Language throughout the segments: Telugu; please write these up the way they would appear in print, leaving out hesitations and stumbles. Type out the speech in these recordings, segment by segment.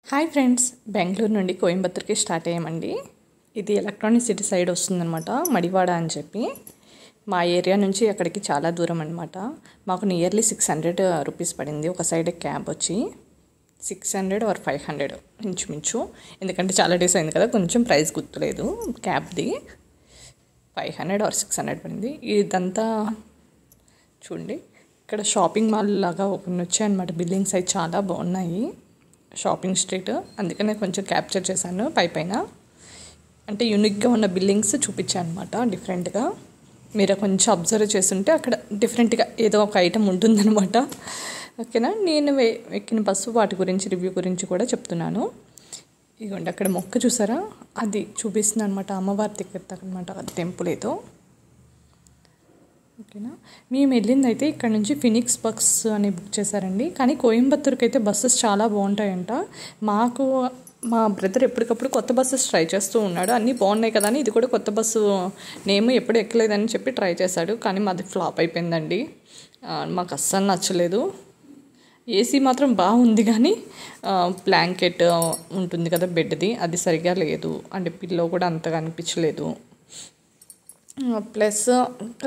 హాయ్ ఫ్రెండ్స్, బెంగళూరు నుండి కోయంబత్తూర్కి స్టార్ట్ అయ్యామండి. ఇది ఎలక్ట్రానిక్ సిటీ సైడ్ వస్తుందన్నమాట, మడివాడ అని చెప్పి. మా ఏరియా నుంచి అక్కడికి చాలా దూరం అనమాట. మాకు నియర్లీ 600 రూపీస్ పడింది ఒక సైడ్ క్యాబ్ వచ్చి. 600 ఆర్ 500 ఇంచుమించు, ఎందుకంటే చాలా డేస్ అయింది కదా, కొంచెం ప్రైస్ గుర్తులేదు క్యాబ్ది. 500 ఆర్ 600 పడింది. ఇదంతా చూడండి, ఇక్కడ షాపింగ్ మాల్ లాగా ఓపెన్ వచ్చాయన్నమాట. బిల్డింగ్స్ అవి చాలా బాగున్నాయి, షాపింగ్ స్ట్రీట్. అందుకనే కొంచెం క్యాప్చర్ చేశాను పైన. అంటే యూనిక్గా ఉన్న బిల్డింగ్స్ చూపించాను అనమాట, డిఫరెంట్గా. మీరు కొంచెం అబ్జర్వ్ చేస్తుంటే అక్కడ డిఫరెంట్గా ఏదో ఒక ఐటమ్ ఉంటుందన్నమాట. ఓకేనా, నేను ఎక్కిన బస్సు వాటి గురించి రివ్యూ గురించి కూడా చెప్తున్నాను. ఇదిగోండి, అక్కడ మొక్క చూసారా, అది చూపిస్తుంది అనమాట, అమ్మవారి దగ్గర అనమాట, టెంపుల్ ఏదో. ఓకేనా, మేము వెళ్ళింది అయితే ఇక్కడ నుంచి ఫినిక్స్ బస్ అని బుక్ చేశారండి. కానీ కోయంబత్తూరుకి అయితే బస్సెస్ చాలా బాగుంటాయంట. మాకు మా బ్రదర్ ఎప్పటికప్పుడు కొత్త బస్సెస్ ట్రై చేస్తూ ఉన్నాడు. అన్నీ బాగున్నాయి కదా అని ఇది కూడా కొత్త బస్సు నేమ్ ఎప్పుడు ఎక్కలేదని చెప్పి ట్రై చేశాడు. కానీ మాది ఫ్లాప్ అయిపోయిందండి. మాకు అస్సలు నచ్చలేదు. ఏసీ మాత్రం బాగుంది, కానీ బ్లాంకెట్ ఉంటుంది కదా బెడ్ది, అది సరిగా లేదు. అంటే పిల్లో కూడా అంతగా అనిపించలేదు. ప్లస్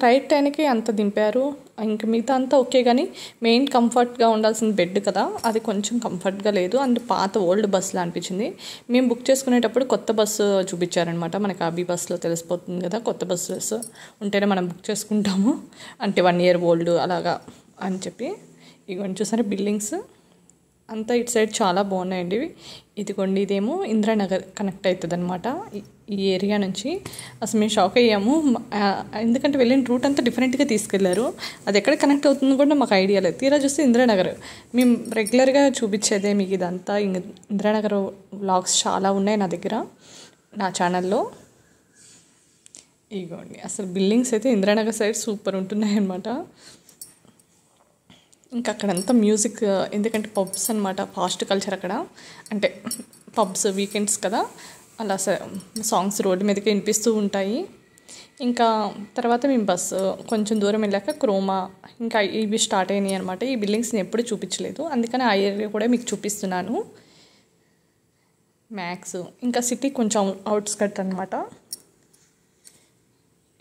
రైట్ టైంకి అంత దింపారు, ఇంక మిగతా అంతా ఓకే. కానీ మెయిన్ కంఫర్ట్గా ఉండాల్సిన బెడ్ కదా, అది కొంచెం కంఫర్ట్గా లేదు. అండ్ పాత ఓల్డ్ బస్సులో అనిపించింది. మేము బుక్ చేసుకునేటప్పుడు కొత్త బస్సు చూపించారనమాట. మనకి అబీ బస్సులో తెలిసిపోతుంది కదా, కొత్త బస్సెస్ ఉంటేనే మనం బుక్ చేసుకుంటాము, అంటే 1 year ఓల్డ్ అలాగా అని చెప్పి. ఇవన్నీ చూసారా బిల్డింగ్స్ అంతా ఇటు సైడ్ చాలా బాగున్నాయండి. ఇదిగోండి, ఇదేమో ఇందిరానగర్ కనెక్ట్ అవుతుంది అనమాట ఈ ఏరియా నుంచి. అసలు మేము షాక్ అయ్యాము, ఎందుకంటే వెళ్ళిన రూట్ అంతా డిఫరెంట్గా తీసుకెళ్లారు. అది ఎక్కడ కనెక్ట్ అవుతుందో కూడా మాకు ఐడియా లేదు. తీరా చూస్తే ఇందిరానగర్. మేము రెగ్యులర్గా చూపించేదే మీకు ఇదంతా. ఇందిరానగర్ వ్లాగ్స్ చాలా ఉన్నాయి నా దగ్గర, నా ఛానల్లో. ఇదిగోండి, అసలు బిల్డింగ్స్ అయితే ఇందిరానగర్ సైడ్ సూపర్ ఉంటున్నాయి అన్నమాట. ఇంకా అక్కడంతా మ్యూజిక్, ఎందుకంటే పబ్స్ అనమాట, ఫాస్ట్ కల్చర్ అక్కడ. అంటే పబ్స్ వీకెండ్స్ కదా, అలా సాంగ్స్ రోడ్డు మీదకి వినిపిస్తూ ఉంటాయి. ఇంకా తర్వాత మేము బస్సు కొంచెం దూరం వెళ్ళాక క్రోమా ఇంకా ఇవి స్టార్ట్ అయినాయి అనమాట. ఈ బిల్డింగ్స్ని ఎప్పుడు చూపించలేదు, అందుకని ఆ ఏరియా కూడా మీకు చూపిస్తున్నాను. మ్యాక్స్ ఇంకా సిటీ కొంచెం అవుట్స్కట్ అనమాట.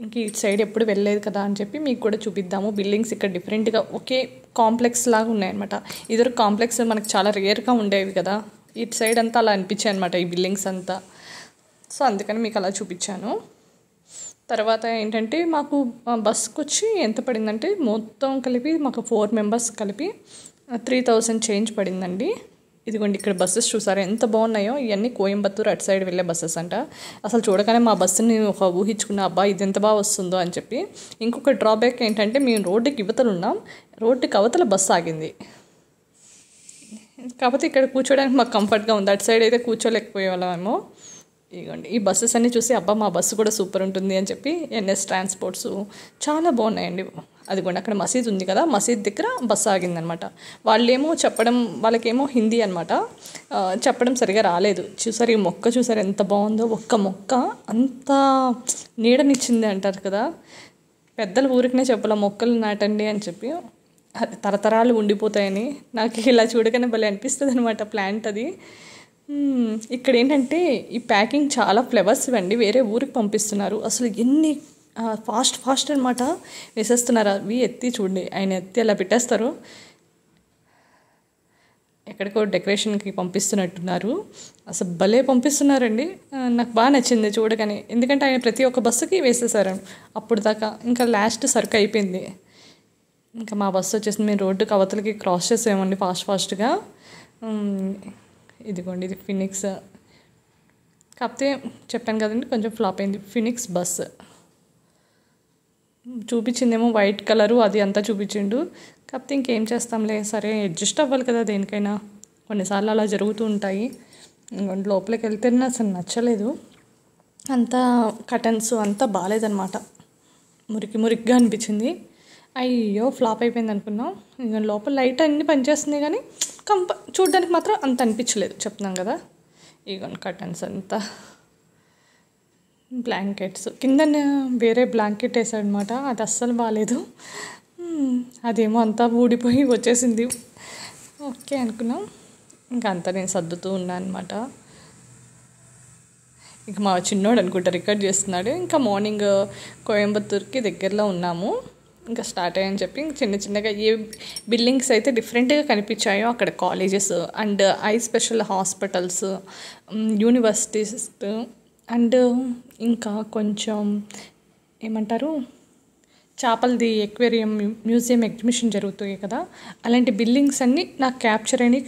ఇంక ఇటు సైడ్ ఎప్పుడు వెళ్ళలేదు కదా అని చెప్పి మీకు కూడా చూపిద్దాము. బిల్డింగ్స్ ఇక్కడ డిఫరెంట్గా ఒకే కాంప్లెక్స్ లాగా ఉన్నాయన్నమాట. ఇద్దరు కాంప్లెక్స్ మనకు చాలా రేర్గా ఉండేవి కదా, ఇటు సైడ్ అంతా అలా అనిపించాయి అనమాట ఈ బిల్డింగ్స్ అంతా. సో అందుకని మీకు అలా చూపించాను. తర్వాత ఏంటంటే మాకు బస్కి వచ్చి ఎంత పడిందంటే మొత్తం కలిపి మాకు 4 members కలిపి 3000 చేంజ్ పడిందండి. ఇదిగోండి, ఇక్కడ బస్సెస్ చూసారా ఎంత బాగున్నాయో. ఇవన్నీ కోయంబత్తూరు అటు సైడ్ వెళ్ళే బస్సెస్ అంట. అసలు చూడగానే మా బస్సుని ఒక ఊహించుకున్న, అబ్బా ఇది ఎంత బాగా వస్తుందో అని చెప్పి. ఇంకొక డ్రాబ్యాక్ ఏంటంటే మేము రోడ్డుకి ఇవతలు ఉన్నాం, రోడ్డుకి అవతల బస్సు ఆగింది. కాకపోతే ఇక్కడ కూర్చోడానికి మాకు కంఫర్ట్గా ఉంది, అటు సైడ్ అయితే కూర్చోలేకపోయే వాళ్ళమేమో. ఇదిగోండి, ఈ బస్సెస్ అన్నీ చూసి అబ్బా మా బస్సు కూడా సూపర్ ఉంటుంది అని చెప్పి. ఎన్ఎస్ ట్రాన్స్పోర్ట్స్ చాలా బాగున్నాయండి. అదిగోండి, అక్కడ మసీద్ ఉంది కదా, మసీద్ దగ్గర బస్సు ఆగిందనమాట. వాళ్ళేమో చెప్పడం, వాళ్ళకేమో హిందీ అనమాట, చెప్పడం సరిగా రాలేదు. చూసారు ఈ మొక్క, చూసారు ఎంత బాగుందో. ఒక్క మొక్క అంత నీడనిచ్చింది అంటారు కదా, పెద్దల ఊరికనే చెప్పాల మొక్కలు నాటండి అని చెప్పి. అది తరతరాలు ఉండిపోతాయని నాకు ఇలా చూడగానే భలే అనిపిస్తుంది అనమాట, ప్లాంట్ అది. ఇక్కడ ఏంటంటే ఈ ప్యాకింగ్ చాలా ఫ్లవర్స్ ఇవ్వండి వేరే ఊరికి పంపిస్తున్నారు. అసలు ఎన్ని ఫాస్ట్ అనమాట వేసేస్తున్నారు. అవి ఎత్తి చూడండి, ఆయన ఎత్తి అలా పెట్టేస్తారు, ఎక్కడికో డెకరేషన్కి పంపిస్తున్నట్టున్నారు. అసలు భలే పంపిస్తున్నారండి. నాకు బాగా నచ్చింది చూడగానే, ఎందుకంటే ఆయన ప్రతి ఒక్క బస్సుకి వేసేసారు అప్పుడు దాకా. ఇంకా లాస్ట్ సరుకు అయిపోయింది. ఇంకా మా బస్సు వచ్చేసింది. మేము రోడ్డుకి అవతలకి క్రాస్ చేసామండి ఫాస్ట్గా. ఇదిగోండి, ఇది ఫినిక్స్. కాకపోతే చెప్పాను కదండి కొంచెం ఫ్లాప్ అయింది. ఫినిక్స్ బస్ చూపించిందేమో వైట్ కలరు, అది అంతా చూపించిండు. కాకపోతే ఇంకేం చేస్తాంలే, సరే అడ్జస్ట్ అవ్వాలి కదా దేనికైనా, కొన్నిసార్లు అలా జరుగుతూ ఉంటాయి. లోపలికి వెళ్తే అసలు నచ్చలేదు, అంతా కటన్స్ అంతా బాగాలేదన్నమాట, మురికిగా అనిపించింది. అయ్యో ఫ్లాప్ అయిపోయింది అనుకున్నాం. ఇంకా లోపల లైట్ అన్నీ పనిచేస్తుంది, కానీ చూడడానికి మాత్రం అంత అనిపించలేదు, చెప్తున్నాం కదా. ఇగోండి కర్టన్స్ అంతా, బ్లాంకెట్స్ కింద వేరే బ్లాంకెట్ వేసాడనమాట, అది అస్సలు బాగాలేదు. అదేమో అంతా ఊడిపోయి వచ్చేసింది. ఓకే అనుకున్నాం. ఇంకా అంతా నేను సర్దుతూ ఉన్నాను అనమాట. ఇంకా మా చిన్నోడు అనుకుంటా రికార్డ్ చేస్తున్నాడు. ఇంకా మార్నింగ్ కోయంబత్తూర్కి దగ్గరలో ఉన్నాము. ఇంకా స్టార్ట్ అయ్యని చెప్పి చిన్న చిన్నగా ఏ బిల్డింగ్స్ అయితే డిఫరెంట్గా కనిపించాయో అక్కడ colleges and I special hospitals, universities and ఇంకా కొంచెం ఏమంటారు చేపలది ఎక్వేరియం మ్యూజియం ఎగ్జిబిషన్ జరుగుతాయి కదా, అలాంటి బిల్డింగ్స్ అన్నీ నాకు క్యాప్చర్ అని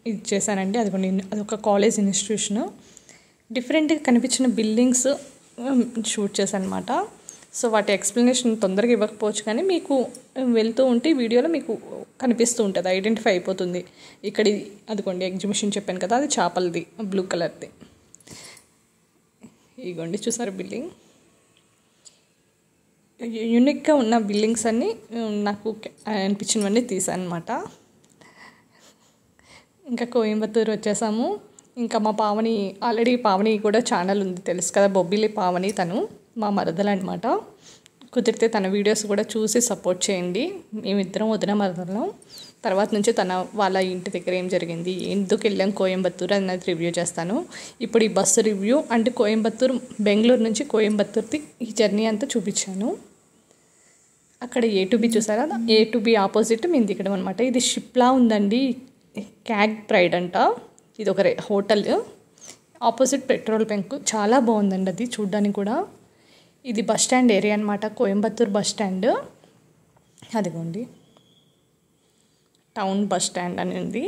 ఇది చేశానండి. అదొక కాలేజ్ ఇన్స్టిట్యూషను. డిఫరెంట్గా కనిపించిన బిల్డింగ్స్ షూట్ చేశాను అనమాట. సో వాటి ఎక్స్ప్లెనేషన్ తొందరగా ఇవ్వకపోవచ్చు, కానీ మీకు వెళ్తూ ఉంటే వీడియోలో మీకు కనిపిస్తూ ఉంటుంది, ఐడెంటిఫై అయిపోతుంది. ఇక్కడ అదిగోండి ఎగ్జిబిషన్ చెప్పాను కదా, అది చేపలది బ్లూ కలర్ది. ఇగోండి చూసారు బిల్డింగ్. యూనిక్గా ఉన్న బిల్డింగ్స్ అన్నీ నాకు అనిపించినవన్నీ తీసాను అనమాట. ఇంకా కోయంబత్తూరు వచ్చేసాము. ఇంకా మా పావని ఆల్రెడీ పావని కూడా ఛానల్ ఉంది తెలుసు కదా, బొబ్బిలి పావని, తను మా మరదలు అనమాట. కుదిరితే తన వీడియోస్ కూడా చూసి సపోర్ట్ చేయండి. మేమిద్దరం వదిన మరదలం. తర్వాత నుంచి వాళ్ళ ఇంటి దగ్గర ఏం జరిగింది, ఎందుకు వెళ్ళాం కోయంబత్తూరు అనేది రివ్యూ చేస్తాను. ఇప్పుడు ఈ బస్సు రివ్యూ అంటే కోయంబత్తూరు, బెంగళూరు నుంచి కోయంబత్తూరుది ఈ జర్నీ అంతా చూపించాను. అక్కడ A to B చూసారా, A to B ఆపోజిట్ మేము దిగడం అనమాట. ఇది షిప్లా ఉందండి, క్యాగ్ ప్రైడ్ అంట. ఇది ఒక హోటల్, ఆపోజిట్ పెట్రోల్ బంక్. చాలా బాగుందండి అది చూడ్డానికి కూడా. ఇది బస్ స్టాండ్ ఏరియా అనమాట, కోయంబత్తూరు బస్ స్టాండ్. అదిగోండి టౌన్ బస్ స్టాండ్ అని ఉంది.